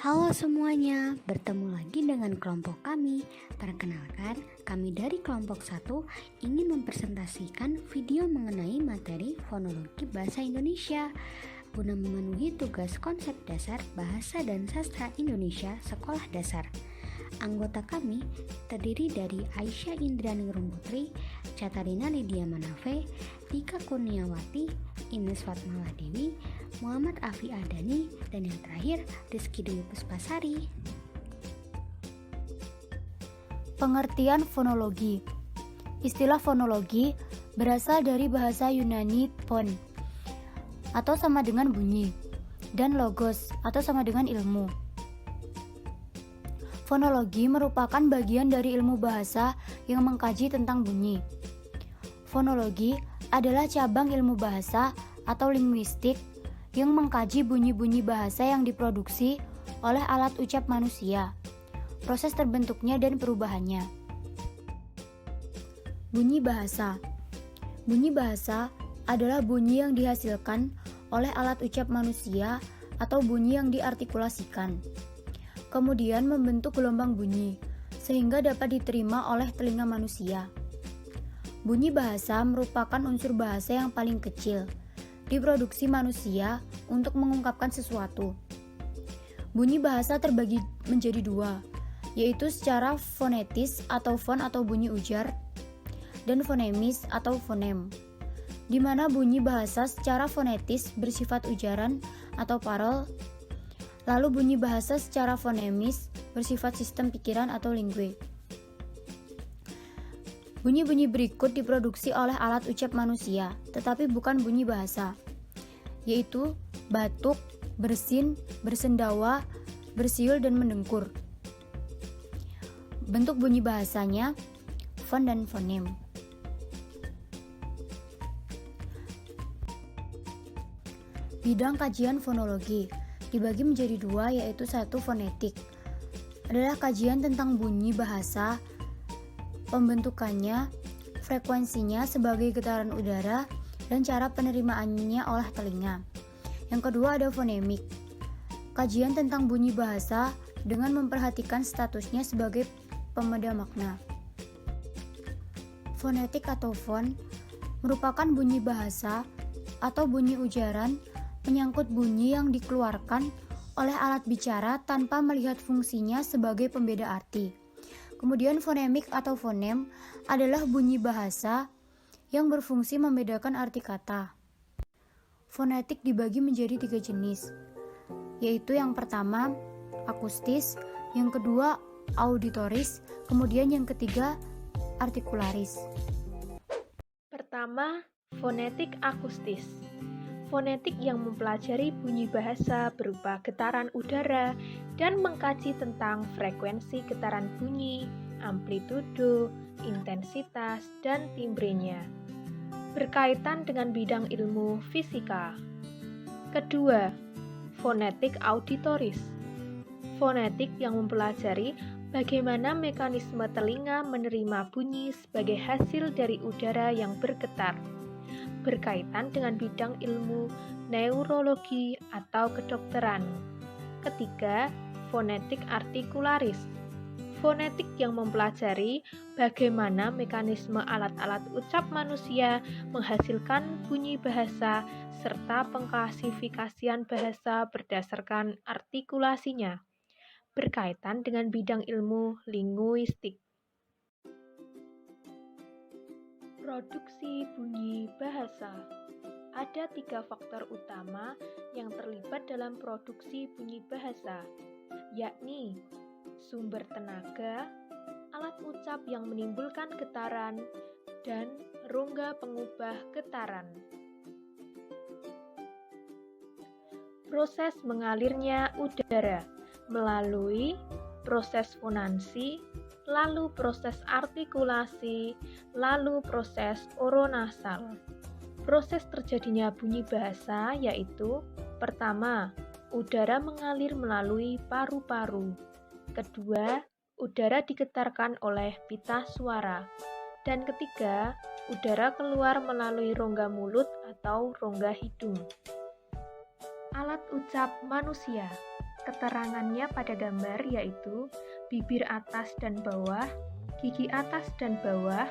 Halo semuanya, bertemu lagi dengan kelompok kami. Perkenalkan, kami dari kelompok 1 ingin mempresentasikan video mengenai materi fonologi bahasa Indonesia guna memenuhi tugas konsep dasar bahasa dan sastra Indonesia sekolah dasar. Anggota kami terdiri dari Aisyah Indraning Putri, Catarina Lydia Manafe, Tika Kurniawati, Ines Fatmala Dewi, Muhammad Afi Adani, dan yang terakhir Rizky Dwi Puspasari. Pengertian fonologi. Istilah fonologi berasal dari bahasa Yunani phon atau sama dengan bunyi, dan logos atau sama dengan ilmu. Fonologi merupakan bagian dari ilmu bahasa yang mengkaji tentang bunyi. Fonologi adalah cabang ilmu bahasa atau linguistik yang mengkaji bunyi-bunyi bahasa yang diproduksi oleh alat ucap manusia, proses terbentuknya dan perubahannya. Bunyi bahasa. Bunyi bahasa adalah bunyi yang dihasilkan oleh alat ucap manusia atau bunyi yang diartikulasikan, kemudian membentuk gelombang bunyi, sehingga dapat diterima oleh telinga manusia. Bunyi bahasa merupakan unsur bahasa yang paling kecil, diproduksi manusia untuk mengungkapkan sesuatu. Bunyi bahasa terbagi menjadi dua, yaitu secara fonetis atau fon atau bunyi ujar, dan fonemis atau fonem, di mana bunyi bahasa secara fonetis bersifat ujaran atau parol, lalu bunyi bahasa secara fonemis bersifat sistem pikiran atau lingue. Bunyi-bunyi berikut diproduksi oleh alat ucap manusia, tetapi bukan bunyi bahasa, yaitu batuk, bersin, bersendawa, bersiul, dan mendengkur. Bentuk bunyi bahasanya fon dan fonem. Bidang kajian fonologi dibagi menjadi dua, yaitu satu fonetik, adalah kajian tentang bunyi bahasa, pembentukannya, frekuensinya sebagai getaran udara, dan cara penerimaannya oleh telinga. Yang kedua ada fonemik, kajian tentang bunyi bahasa dengan memperhatikan statusnya sebagai pembeda makna. Fonetik atau fon merupakan bunyi bahasa atau bunyi ujaran menyangkut bunyi yang dikeluarkan oleh alat bicara tanpa melihat fungsinya sebagai pembeda arti. Kemudian fonemik atau fonem adalah bunyi bahasa yang berfungsi membedakan arti kata. Fonetik dibagi menjadi 3 jenis, yaitu yang pertama akustis, yang kedua auditoris, kemudian yang ketiga artikularis. Pertama, fonetik akustis. Fonetik yang mempelajari bunyi bahasa berupa getaran udara dan mengkaji tentang frekuensi getaran bunyi, amplitudo, intensitas, dan timbrenya. Berkaitan dengan bidang ilmu fisika. Kedua, fonetik auditoris. Fonetik yang mempelajari bagaimana mekanisme telinga menerima bunyi sebagai hasil dari udara yang bergetar. Berkaitan dengan bidang ilmu neurologi atau kedokteran. Ketiga, fonetik artikularis. Fonetik yang mempelajari bagaimana mekanisme alat-alat ucap manusia menghasilkan bunyi bahasa serta pengklasifikasian bahasa berdasarkan artikulasinya. Berkaitan dengan bidang ilmu linguistik. Produksi bunyi bahasa. Ada 3 faktor utama yang terlibat dalam produksi bunyi bahasa, yakni sumber tenaga, alat ucap yang menimbulkan getaran, dan rongga pengubah getaran. Proses mengalirnya udara melalui proses fonansi, lalu proses artikulasi, lalu proses oronasal. Proses terjadinya bunyi bahasa yaitu: pertama, udara mengalir melalui paru-paru. Kedua, udara digetarkan oleh pita suara. Dan ketiga, udara keluar melalui rongga mulut atau rongga hidung. Alat ucap manusia. Keterangannya pada gambar yaitu bibir atas dan bawah, gigi atas dan bawah,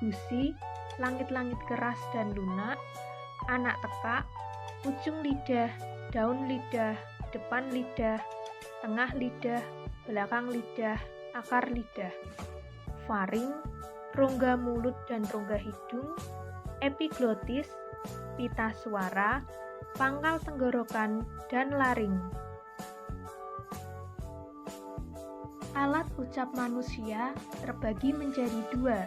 gusi, langit-langit keras dan lunak, anak tekak, ujung lidah, daun lidah, depan lidah, tengah lidah, belakang lidah, akar lidah, faring, rongga mulut dan rongga hidung, epiglotis, pita suara, pangkal tenggorokan, dan laring. Alat ucap manusia terbagi menjadi dua,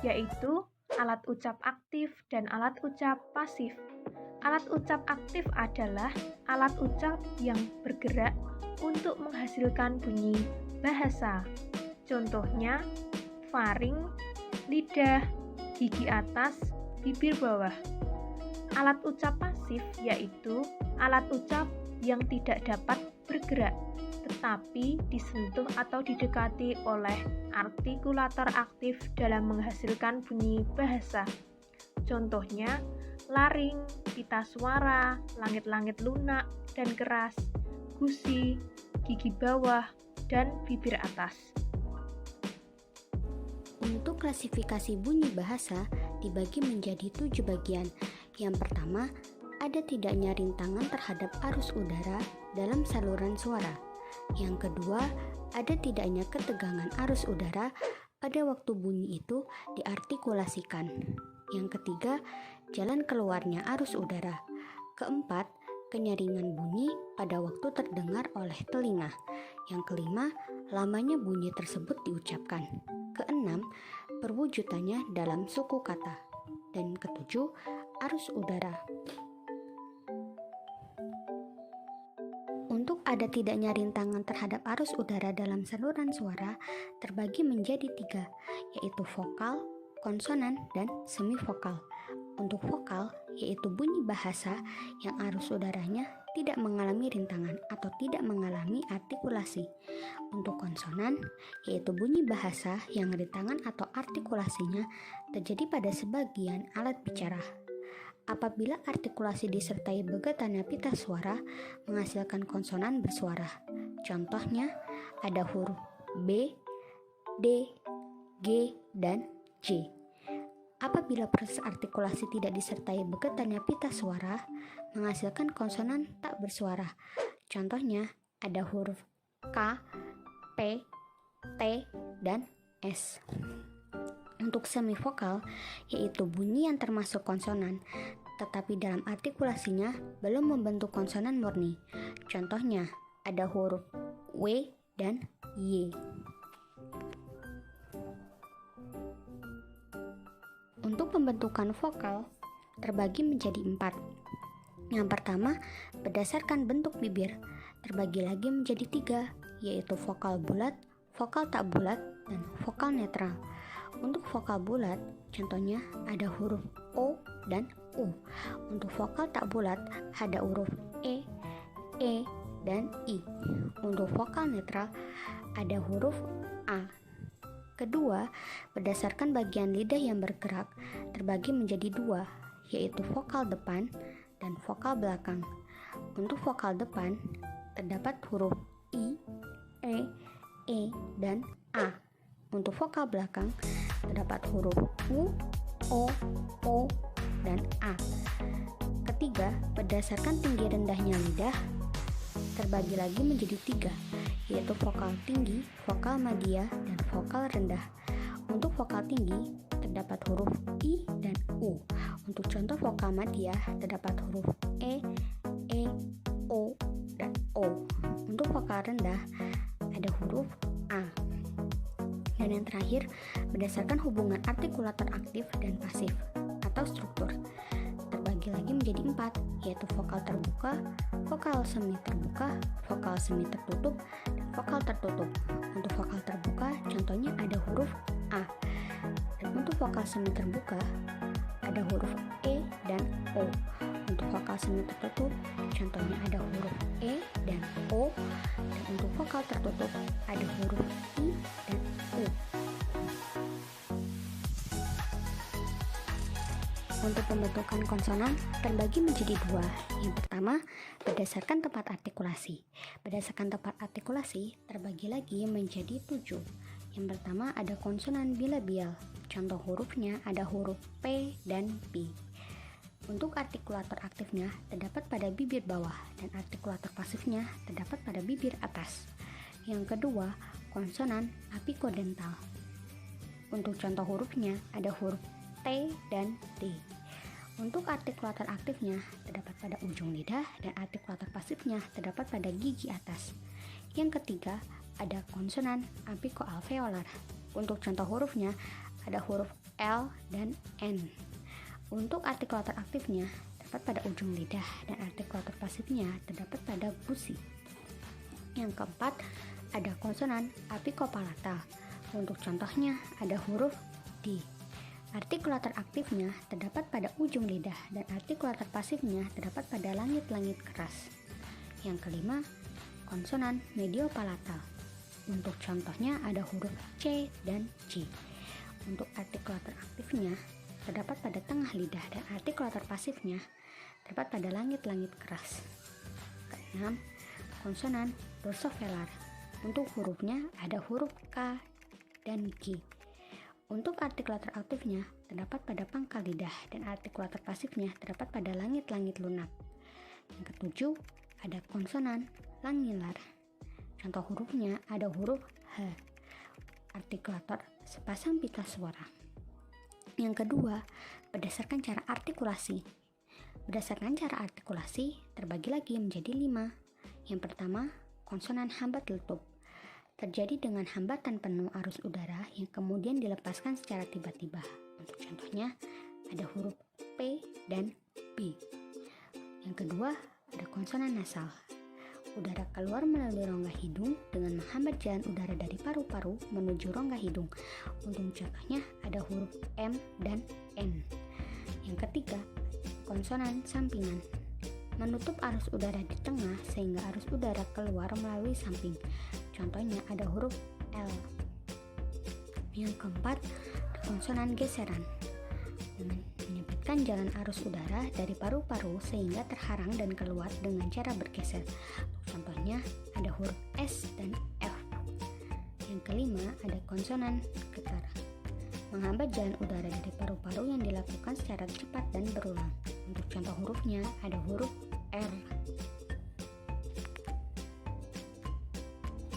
yaitu alat ucap aktif dan alat ucap pasif. Alat ucap aktif adalah alat ucap yang bergerak untuk menghasilkan bunyi bahasa. Contohnya, faring, lidah, gigi atas, bibir bawah. Alat ucap pasif yaitu alat ucap yang tidak dapat bergerak, tetapi disentuh atau didekati oleh artikulator aktif dalam menghasilkan bunyi bahasa. Contohnya, laring, pita suara, langit-langit lunak dan keras, gusi, gigi bawah, dan bibir atas. Untuk klasifikasi bunyi bahasa dibagi menjadi 7 bagian. Yang pertama, ada tidaknya rintangan terhadap arus udara dalam saluran suara. Yang kedua, ada tidaknya ketegangan arus udara pada waktu bunyi itu diartikulasikan. Yang ketiga, jalan keluarnya arus udara. Keempat, kenyaringan bunyi pada waktu terdengar oleh telinga. Yang kelima, lamanya bunyi tersebut diucapkan. Keenam, perwujudannya dalam suku kata. Dan ketujuh, arus udara. Untuk ada tidaknya rintangan terhadap arus udara dalam saluran suara terbagi menjadi 3, yaitu vokal, konsonan, dan semivokal. Untuk vokal, yaitu bunyi bahasa yang arus udaranya tidak mengalami rintangan atau tidak mengalami artikulasi. Untuk konsonan, yaitu bunyi bahasa yang rintangan atau artikulasinya terjadi pada sebagian alat bicara. Apabila artikulasi disertai begatannya pita suara, menghasilkan konsonan bersuara. Contohnya, ada huruf B, D, G, dan J. Apabila proses artikulasi tidak disertai begatannya pita suara, menghasilkan konsonan tak bersuara. Contohnya, ada huruf K, P, T, dan S. Untuk semivokal, yaitu bunyi yang termasuk konsonan, tetapi dalam artikulasinya belum membentuk konsonan murni. Contohnya, ada huruf W dan Y. Untuk pembentukan vokal, terbagi menjadi 4. Yang pertama, berdasarkan bentuk bibir, terbagi lagi menjadi 3, yaitu vokal bulat, vokal tak bulat, dan vokal netral. Untuk vokal bulat, contohnya ada huruf O dan U. Untuk vokal tak bulat, ada huruf E, dan I. Untuk vokal netral, ada huruf A. Kedua, berdasarkan bagian lidah yang bergerak, terbagi menjadi 2, yaitu vokal depan dan vokal belakang. Untuk vokal depan, terdapat huruf I, E, dan A. Untuk vokal belakang, terdapat huruf U, O, dan A. Ketiga, berdasarkan tinggi rendahnya lidah, terbagi lagi menjadi 3, yaitu vokal tinggi, vokal madia, dan vokal rendah. Untuk vokal tinggi, terdapat huruf I dan U. Untuk contoh vokal madia, terdapat huruf E, O, dan O. Untuk vokal rendah, ada huruf A. Dan yang terakhir, berdasarkan hubungan artikulator aktif dan pasif atau struktur, terbagi lagi menjadi 4, yaitu vokal terbuka, vokal semi terbuka, vokal semi tertutup, dan vokal tertutup. Untuk vokal terbuka, contohnya ada huruf A. Dan untuk vokal semi terbuka, ada huruf E dan O. Untuk vokal semi tertutup, contohnya ada huruf E dan O. Dan untuk vokal tertutup, ada huruf I dan U. Untuk pembentukan konsonan terbagi menjadi dua. Yang pertama, berdasarkan tempat artikulasi. Berdasarkan tempat artikulasi terbagi lagi menjadi 7. Yang pertama ada konsonan bilabial. Contoh hurufnya ada huruf P dan P. Untuk artikulator aktifnya terdapat pada bibir bawah dan artikulator pasifnya terdapat pada bibir atas. Yang kedua, konsonan apikodental. Untuk contoh hurufnya ada huruf T dan D. Untuk artikulator aktifnya terdapat pada ujung lidah dan artikulator pasifnya terdapat pada gigi atas. Yang ketiga, ada konsonan apikoalveolar. Untuk contoh hurufnya ada huruf L dan N. Untuk artikulator aktifnya terdapat pada ujung lidah dan artikulator pasifnya terdapat pada gusi. Yang keempat, ada konsonan apikopalatal. Untuk contohnya ada huruf D. Artikulator aktifnya terdapat pada ujung lidah dan artikulator pasifnya terdapat pada langit-langit keras. Yang kelima, konsonan mediopalatal. Untuk contohnya ada huruf C dan C. Untuk artikulator aktifnya terdapat pada tengah lidah dan artikulator pasifnya terdapat pada langit-langit keras. Keenam, konsonan dorsovelar. Untuk hurufnya ada huruf K dan G. Untuk artikulator aktifnya terdapat pada pangkal lidah dan artikulator pasifnya terdapat pada langit-langit lunak. Yang ketujuh, ada konsonan langilar. Contoh hurufnya ada huruf H. Artikulator sepasang pita suara. Yang kedua, berdasarkan cara artikulasi. Berdasarkan cara artikulasi terbagi lagi menjadi 5. Yang pertama, konsonan hambat letup. Terjadi dengan hambatan penuh arus udara yang kemudian dilepaskan secara tiba-tiba. Untuk contohnya ada huruf P dan B. Yang kedua ada konsonan nasal. Udara keluar melalui rongga hidung dengan menghambat jalan udara dari paru-paru menuju rongga hidung. Untuk contohnya ada huruf M dan N. Yang ketiga, konsonan sampingan. Menutup arus udara di tengah sehingga arus udara keluar melalui samping. Contohnya ada huruf L. Yang keempat, konsonan geseran. Menyempitkan jalan arus udara dari paru-paru sehingga terharang dan keluar dengan cara bergeser. Contohnya ada huruf S dan F. Yang kelima, ada konsonan getar. Menghambat jalan udara dari paru-paru yang dilakukan secara cepat dan berulang. Untuk contoh hurufnya ada huruf R.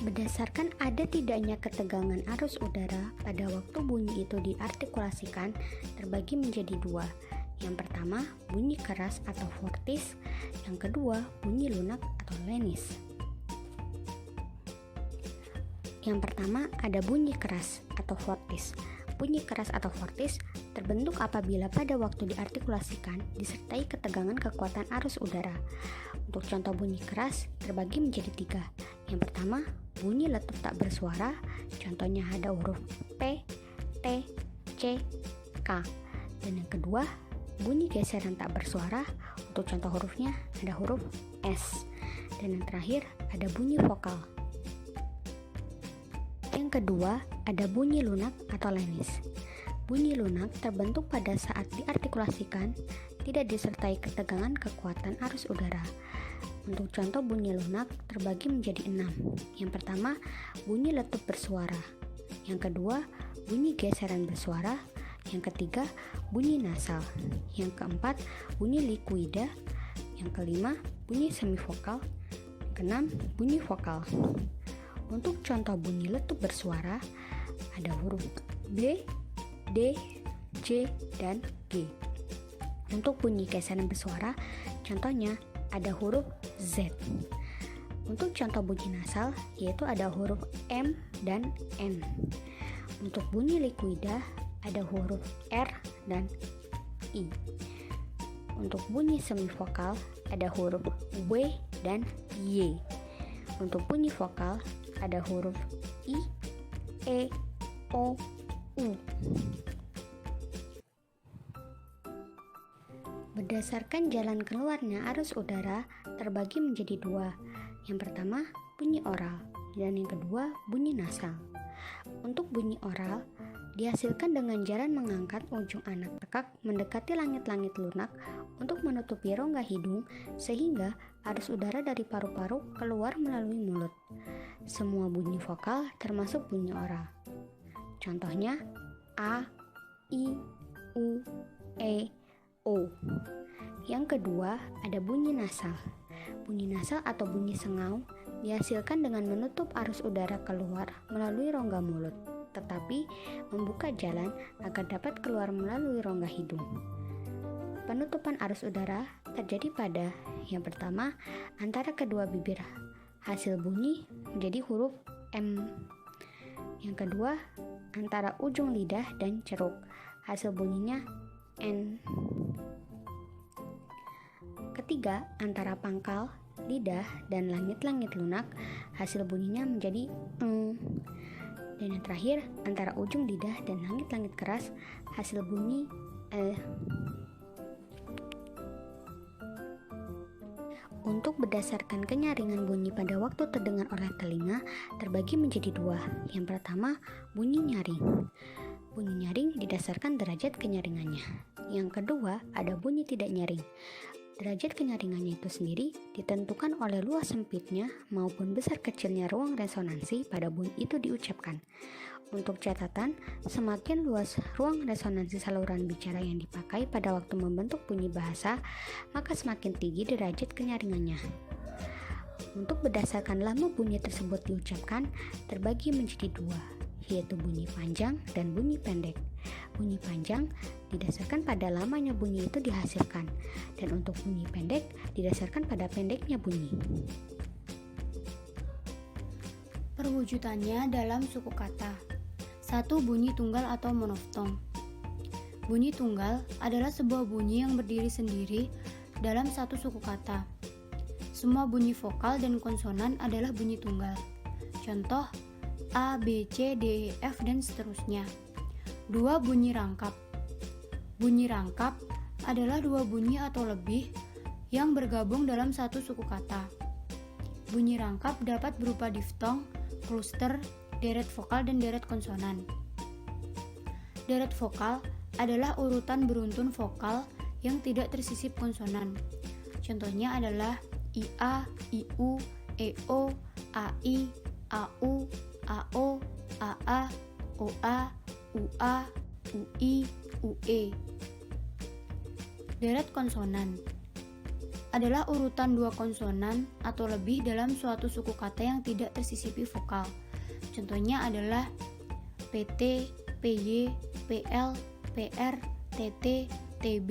Berdasarkan ada tidaknya ketegangan arus udara pada waktu bunyi itu diartikulasikan terbagi menjadi 2. Yang pertama, bunyi keras atau fortis. Yang kedua, bunyi lunak atau lenis. Yang pertama, ada bunyi keras atau fortis. Bunyi keras atau fortis terbentuk apabila pada waktu diartikulasikan disertai ketegangan kekuatan arus udara. Untuk contoh bunyi keras terbagi menjadi 3. Yang pertama, bunyi letup tak bersuara. Contohnya ada huruf P, T, C, K. Dan yang kedua, bunyi geseran tak bersuara. Untuk contoh hurufnya ada huruf S. Dan yang terakhir ada bunyi vokal. Yang kedua, ada bunyi lunak atau lenis. Bunyi lunak terbentuk pada saat diartikulasikan tidak disertai ketegangan kekuatan arus udara. Untuk contoh bunyi lunak terbagi menjadi 6. Yang pertama, bunyi letup bersuara. Yang kedua, bunyi geseran bersuara. Yang ketiga, bunyi nasal. Yang keempat, bunyi likuida. Yang kelima, bunyi semivokal. Yang keenam, bunyi vokal. Untuk contoh bunyi letup bersuara ada huruf B, D, C, dan G. Untuk bunyi geseran bersuara contohnya ada huruf Z. Untuk contoh bunyi nasal yaitu ada huruf M dan N. Untuk bunyi likuida ada huruf R dan I. Untuk bunyi semivokal ada huruf W dan Y. Untuk bunyi vokal ada huruf I, E, O, U. Berdasarkan jalan keluarnya arus udara terbagi menjadi 2. Yang pertama, bunyi oral dan yang kedua bunyi nasal. Untuk bunyi oral dihasilkan dengan jalan mengangkat ujung anak tekak mendekati langit-langit lunak untuk menutupi rongga hidung sehingga arus udara dari paru-paru keluar melalui mulut. Semua bunyi vokal termasuk bunyi oral. Contohnya A, I, U, E, O. Yang kedua ada bunyi nasal. Bunyi nasal atau bunyi sengau dihasilkan dengan menutup arus udara keluar melalui rongga mulut, tetapi membuka jalan agar dapat keluar melalui rongga hidung. Penutupan arus udara terjadi pada yang pertama antara kedua bibir. Hasil bunyi menjadi huruf M. Yang kedua antara ujung lidah dan ceruk. Hasil bunyinya N. Ketiga, antara pangkal, lidah, dan langit-langit lunak, hasil bunyinya menjadi eng. Dan yang terakhir, antara ujung lidah dan langit-langit keras, hasil bunyi e. Untuk berdasarkan kenyaringan bunyi pada waktu terdengar oleh telinga, terbagi menjadi dua. Yang pertama, bunyi nyaring. Bunyi nyaring didasarkan derajat kenyaringannya. Yang kedua, ada bunyi tidak nyaring. Derajat kenyaringannya itu sendiri ditentukan oleh luas sempitnya maupun besar kecilnya ruang resonansi pada bunyi itu diucapkan. Untuk catatan, semakin luas ruang resonansi saluran bicara yang dipakai pada waktu membentuk bunyi bahasa, maka semakin tinggi derajat kenyaringannya. Untuk berdasarkan lama bunyi tersebut diucapkan, terbagi menjadi dua, yaitu bunyi panjang dan bunyi pendek. Bunyi panjang didasarkan pada lamanya bunyi itu dihasilkan, dan untuk bunyi pendek didasarkan pada pendeknya bunyi. Perwujudannya dalam suku kata. 1. Bunyi tunggal atau monoftong. Bunyi tunggal adalah sebuah bunyi yang berdiri sendiri dalam satu suku kata. Semua bunyi vokal dan konsonan adalah bunyi tunggal. Contoh A, B, C, D, E, F, dan seterusnya. 2. Bunyi rangkap. Bunyi rangkap adalah dua bunyi atau lebih yang bergabung dalam satu suku kata. Bunyi rangkap dapat berupa diftong, kluster, deret vokal, dan deret konsonan. Deret vokal adalah urutan beruntun vokal yang tidak tersisip konsonan. Contohnya adalah IA, IU, EO, AI, AU, AO, AA, OA, UA, UI, UE. Deret konsonan adalah urutan dua konsonan atau lebih dalam suatu suku kata yang tidak tersisipi vokal. Contohnya adalah PT, PY, PL, PR, TT, TB,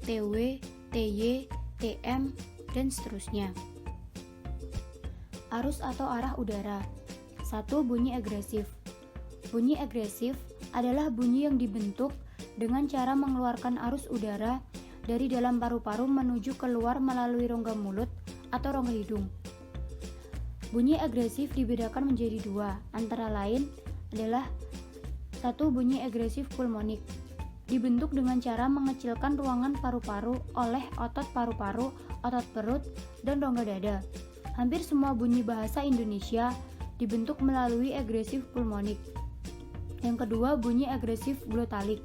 TW, TY, TM, dan seterusnya. Arus atau arah udara. 1. Bunyi agresif. Bunyi agresif adalah bunyi yang dibentuk dengan cara mengeluarkan arus udara dari dalam paru-paru menuju keluar melalui rongga mulut atau rongga hidung. Bunyi agresif dibedakan menjadi dua, antara lain adalah 1. Bunyi agresif pulmonik. Dibentuk dengan cara mengecilkan ruangan paru-paru oleh otot paru-paru, otot perut, dan rongga dada. Hampir semua bunyi bahasa Indonesia dibentuk melalui agresif pulmonik. Yang kedua, bunyi agresif glotalik.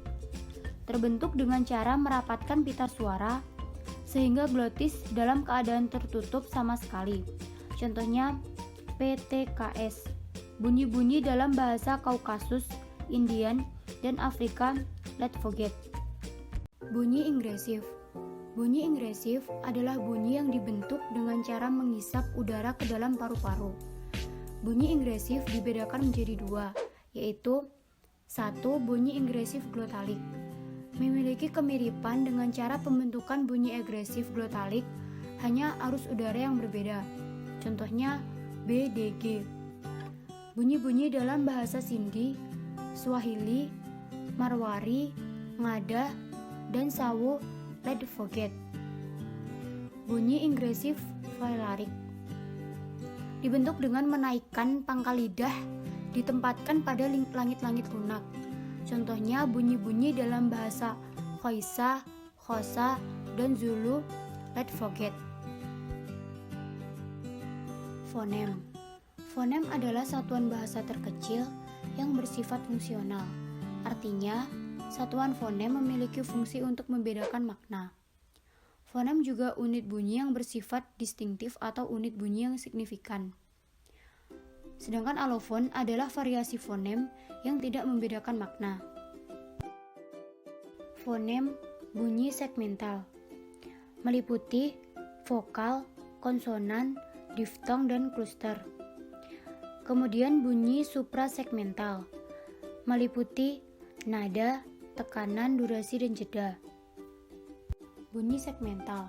Terbentuk dengan cara merapatkan pita suara sehingga glotis dalam keadaan tertutup sama sekali. Contohnya PTKS. Bunyi-bunyi dalam bahasa Kaukasus, Indian, dan Afrika, let's forget. Bunyi ingresif. Bunyi ingresif adalah bunyi yang dibentuk dengan cara menghisap udara ke dalam paru-paru. Bunyi ingresif dibedakan menjadi dua, yaitu 1. Bunyi ingresif glotalik. Memiliki kemiripan dengan cara pembentukan bunyi agresif glotalik, hanya arus udara yang berbeda. Contohnya BDG. Bunyi-bunyi dalam bahasa Sindhi, Swahili, Marwari, Ngada, dan Sawo, let's forget. Bunyi ingresif filarik. Dibentuk dengan menaikkan pangkal lidah ditempatkan pada langit-langit lunak. Contohnya bunyi-bunyi dalam bahasa Khoisa, Khosa, dan Zulu, let's forget. Fonem. Fonem adalah satuan bahasa terkecil yang bersifat fungsional. Artinya, satuan fonem memiliki fungsi untuk membedakan makna. Fonem juga unit bunyi yang bersifat distintif atau unit bunyi yang signifikan. Sedangkan alofon adalah variasi fonem yang tidak membedakan makna. Fonem bunyi segmental meliputi vokal, konsonan, diftong, dan kluster. Kemudian bunyi suprasegmental meliputi nada, tekanan, durasi, dan jeda. Bunyi segmental.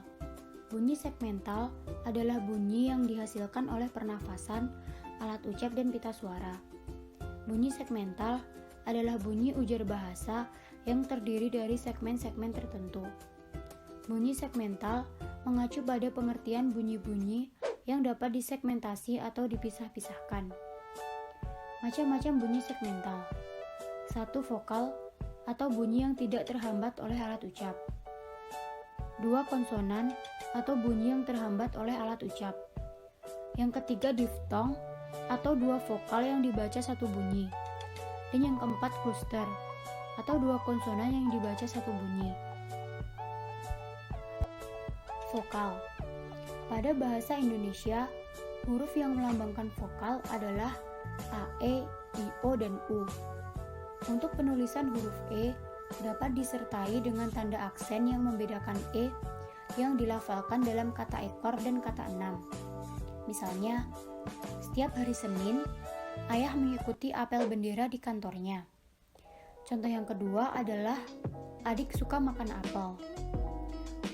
Bunyi segmental adalah bunyi yang dihasilkan oleh pernafasan, alat ucap, dan pita suara. Bunyi segmental adalah bunyi ujar bahasa yang terdiri dari segmen-segmen tertentu. Bunyi segmental mengacu pada pengertian bunyi-bunyi yang dapat disegmentasi atau dipisah-pisahkan. Macam-macam bunyi segmental. 1. Vokal atau bunyi yang tidak terhambat oleh alat ucap. 2. Konsonan atau bunyi yang terhambat oleh alat ucap. Yang ketiga diftong atau 2 vokal yang dibaca satu bunyi. Dan yang keempat kluster atau 2 konsonan yang dibaca satu bunyi. Vokal. Pada bahasa Indonesia, huruf yang melambangkan vokal adalah A, E, I, O, dan U. Untuk penulisan huruf E dapat disertai dengan tanda aksen yang membedakan E yang dilafalkan dalam kata ekor dan kata enam. Misalnya, setiap hari Senin, ayah mengikuti apel bendera di kantornya. Contoh yang kedua adalah adik suka makan apel.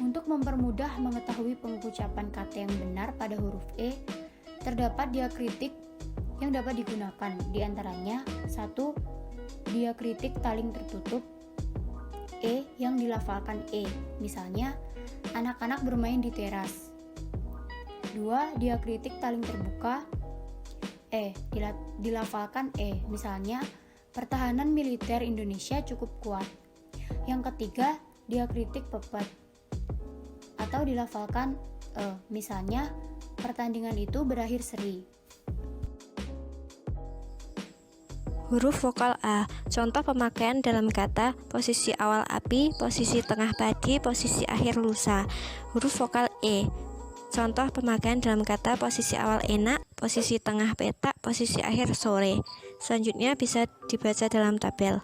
Untuk mempermudah mengetahui pengucapan kata yang benar pada huruf E, terdapat diakritik yang dapat digunakan. Di antaranya, 1. Diakritik taling tertutup E yang dilafalkan E. Misalnya, anak-anak bermain di teras. 2. Diakritik taling terbuka E dilafalkan E. Misalnya, pertahanan militer Indonesia cukup kuat. Yang ketiga, diakritik pepet atau dilafalkan E. Misalnya, pertandingan itu berakhir seri. Huruf vokal A. Contoh pemakaian dalam kata posisi awal api, posisi tengah padi, posisi akhir lusa. Huruf vokal E. Contoh pemakaian dalam kata posisi awal enak, posisi tengah petak, posisi akhir sore. Selanjutnya bisa dibaca dalam tabel.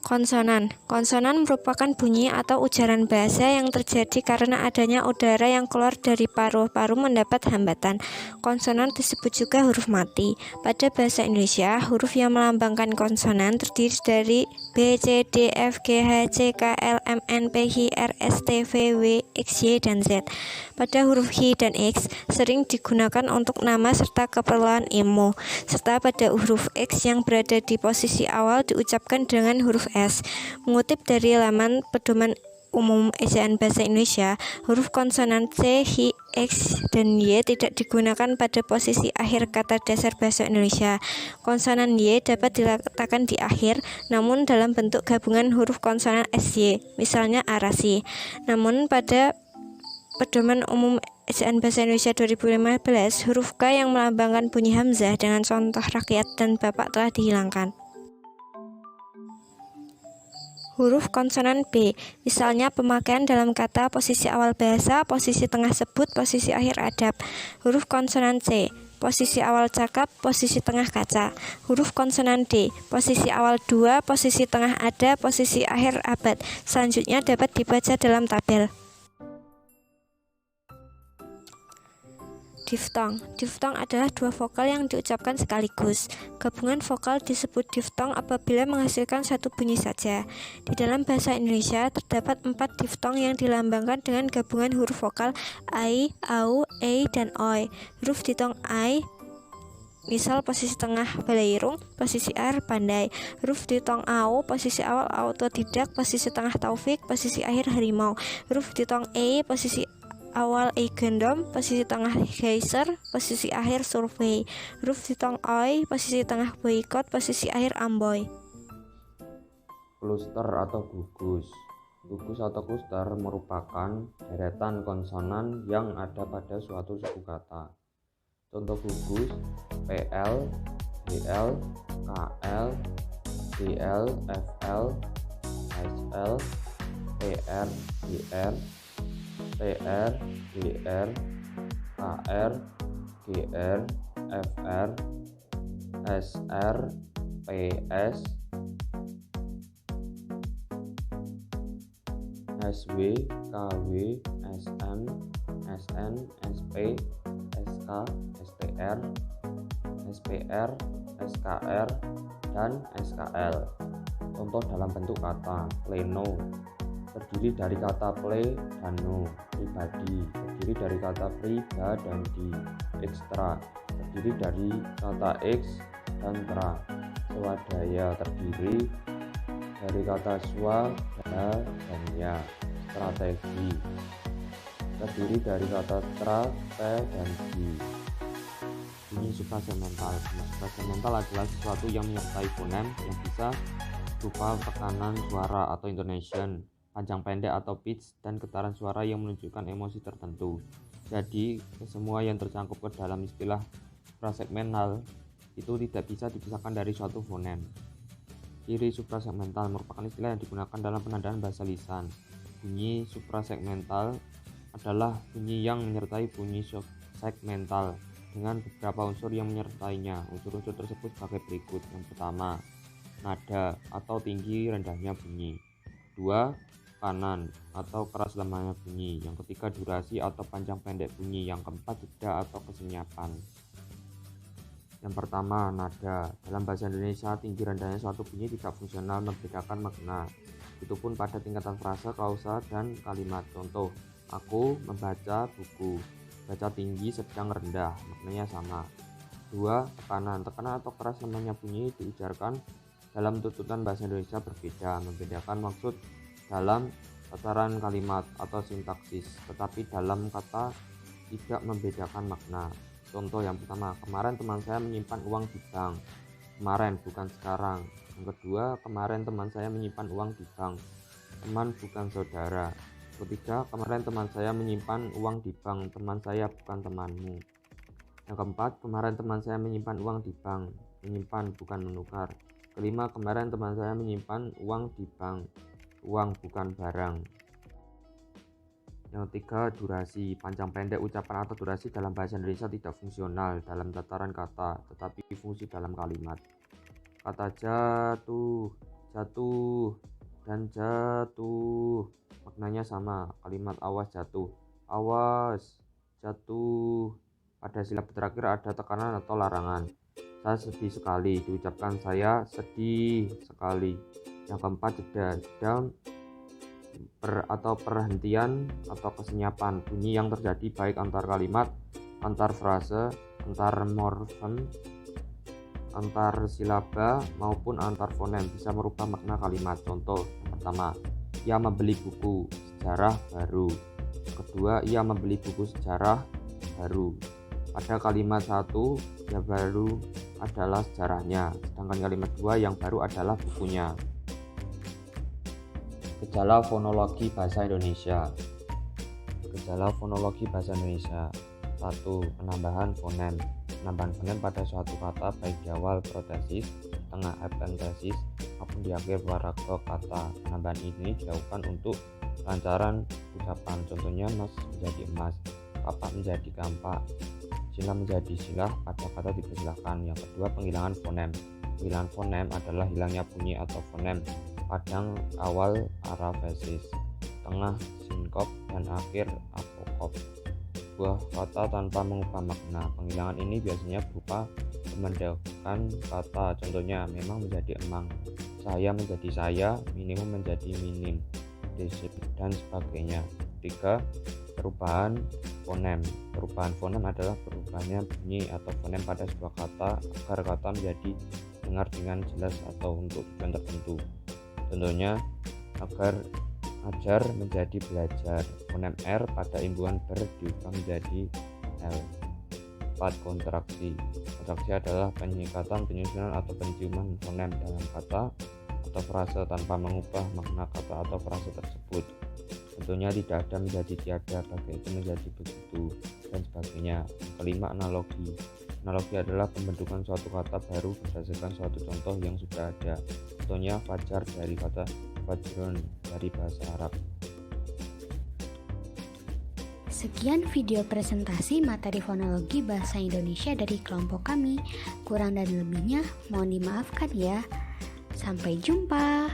Konsonan. Konsonan merupakan bunyi atau ujaran bahasa yang terjadi karena adanya udara yang keluar dari paru-paru mendapat hambatan. Konsonan disebut juga huruf mati. Pada bahasa Indonesia, huruf yang melambangkan konsonan terdiri dari B, C, D, F, G, H, C, K, L, M, N, P, Q, R, S, T, V, W, X, Y, dan Z. Pada huruf H dan X sering digunakan untuk nama serta keperluan emo, serta pada huruf X yang berada di posisi awal diucapkan dengan huruf S. Mengutip dari laman pedoman umum ejaan bahasa Indonesia, huruf konsonan C, H, X, dan Y tidak digunakan pada posisi akhir kata dasar bahasa Indonesia. Konsonan Y dapat diletakkan di akhir, namun dalam bentuk gabungan huruf konsonan SY, misalnya arasi. Namun pada pedoman umum ejaan bahasa Indonesia 2015, huruf K yang melambangkan bunyi hamzah dengan contoh rakyat dan bapak telah dihilangkan. Huruf konsonan B, misalnya pemakaian dalam kata posisi awal bahasa, posisi tengah sebut, posisi akhir adab. Huruf konsonan C, posisi awal cakap, posisi tengah kaca. Huruf konsonan D, posisi awal dua, posisi tengah ada, posisi akhir abad. Selanjutnya dapat dibaca dalam tabel. Diftong. Diftong adalah 2 vokal yang diucapkan sekaligus. Gabungan vokal disebut diftong apabila menghasilkan satu bunyi saja. Di dalam bahasa Indonesia terdapat 4 diftong yang dilambangkan dengan gabungan huruf vokal ai, au, ei, dan oi. Huruf diftong ai, misal posisi tengah balairung, posisi akhir pandai. Huruf diftong au, posisi awal autodidak, posisi tengah taufik, posisi akhir harimau. Huruf diftong e, posisi awal gendom, posisi tengah geyser, posisi akhir survei. Huruf diftong oi, posisi tengah boikot, posisi akhir amboy. Kluster atau gugus. Gugus atau kluster merupakan deretan konsonan yang ada pada suatu suku kata. Contoh gugus PL, GL, KL, SDL, FL, SL, PR, DR, TR, DR, KR, GR, FR, SR, PS, SW, KW, SM, SN, SP, SK, STR, SPR, SKR, dan SKL. Contoh dalam bentuk kata: pleno terdiri dari kata play dan no. Pribadi terdiri dari kata priba dan di. Ekstra terdiri dari kata x dan tra. Swadaya terdiri dari kata swa, da, dan ya. Strategi terdiri dari kata tra, te, dan di. Bunyi suprasegmental. Bunyi suprasegmental adalah sesuatu yang menyertai fonem yang bisa berupa tekanan suara atau intonation, panjang pendek atau pitch, dan getaran suara yang menunjukkan emosi tertentu. Jadi, semua yang tercangkup ke dalam istilah suprasegmental itu tidak bisa dipisahkan dari suatu fonem. Ciri suprasegmental merupakan istilah yang digunakan dalam penandaan bahasa lisan. Bunyi suprasegmental adalah bunyi yang menyertai bunyi segmental dengan beberapa unsur yang menyertainya. Unsur-unsur tersebut sebagai berikut. Yang pertama, nada atau tinggi rendahnya bunyi. 2. Kanan atau keras lemahnya bunyi. Yang ketiga, durasi atau panjang pendek bunyi. Yang keempat, jeda atau kesenyapan. Yang pertama, nada. Dalam bahasa Indonesia, tinggi rendahnya suatu bunyi tidak fungsional membedakan makna. Itu pun pada tingkatan frase, klausa, dan kalimat. Contoh, aku membaca buku. Baca tinggi, sedang, rendah, maknanya sama. 2. Tekanan. Tekanan atau keras lemahnya bunyi diujarkan dalam tuntutan bahasa Indonesia berbeda, membedakan maksud dalam tataran kalimat atau sintaksis, tetapi dalam kata tidak membedakan makna. Contoh yang pertama, kemarin teman saya menyimpan uang di bank. Kemarin, bukan sekarang. Yang kedua, kemarin teman saya menyimpan uang di bank. Teman bukan saudara. Ketiga, kemarin teman saya menyimpan uang di bank. Teman saya bukan temanmu. Yang keempat, kemarin teman saya menyimpan uang di bank. Menyimpan bukan menukar. Kelima, kemarin teman saya menyimpan uang di bank. Uang bukan barang. Yang ketiga, durasi. Panjang pendek ucapan atau durasi dalam bahasa Indonesia tidak fungsional dalam tataran kata, tetapi fungsi dalam kalimat. Kata jatuh, jatuh, dan jatuh maknanya sama. Kalimat awas jatuh, awas jatuh. Pada silab terakhir ada tekanan atau larangan. Saya sedih sekali diucapkan saya sedih sekali. Yang keempat, jeda. Jeda atau perhentian atau kesenyapan bunyi yang terjadi baik antar kalimat, antar frase, antar morfem, antar silaba, maupun antar fonem, bisa merubah makna kalimat. Contoh yang pertama, ia membeli buku sejarah baru. Kedua, ia membeli buku sejarah baru. Pada kalimat 1, yang baru adalah sejarahnya, sedangkan kalimat 2 yang baru adalah bukunya. Gejala fonologi bahasa Indonesia. Gejala fonologi bahasa Indonesia. 1. Penambahan fonem. Penambahan fonem pada suatu kata baik di awal protesis, tengah epentesis, maupun di akhir paragraf kata. Penambahan ini dilakukan untuk kelancaran ucapan. Contohnya, mas menjadi emas, kapak menjadi kampak, sila menjadi silah pada kata dipersilahkan. Yang kedua, penghilangan fonem. Penghilangan fonem adalah hilangnya bunyi atau fonem padang awal arafesis, tengah sinkop, dan akhir apokop sebuah kata tanpa mengubah makna. Penghilangan ini biasanya berupa pemendekan kata. Contohnya, memang menjadi emang, saya menjadi saya, minimum menjadi minim, dan sebagainya. 3. Perubahan fonem. Perubahan fonem adalah perubahannya bunyi atau fonem pada sebuah kata agar kata menjadi dengar dengan jelas atau untuk tujuan tertentu. Contohnya, ajar menjadi belajar. Fonem R pada imbuhan ber diubah menjadi L. 4. Kontraksi. Kontraksi adalah penyingkatan, penyusunan, atau penciuman fonem dalam kata atau frase tanpa mengubah makna kata atau frase tersebut. Contohnya, tidak ada menjadi tiada, bagai itu menjadi begitu, dan sebagainya. 5. Analogi. Analogi adalah pembentukan suatu kata baru berdasarkan suatu contoh yang sudah ada. Contohnya fajar dari kata fajrun dari bahasa Arab. Sekian video presentasi materi fonologi bahasa Indonesia dari kelompok kami. Kurang dan lebihnya mohon dimaafkan ya. Sampai jumpa.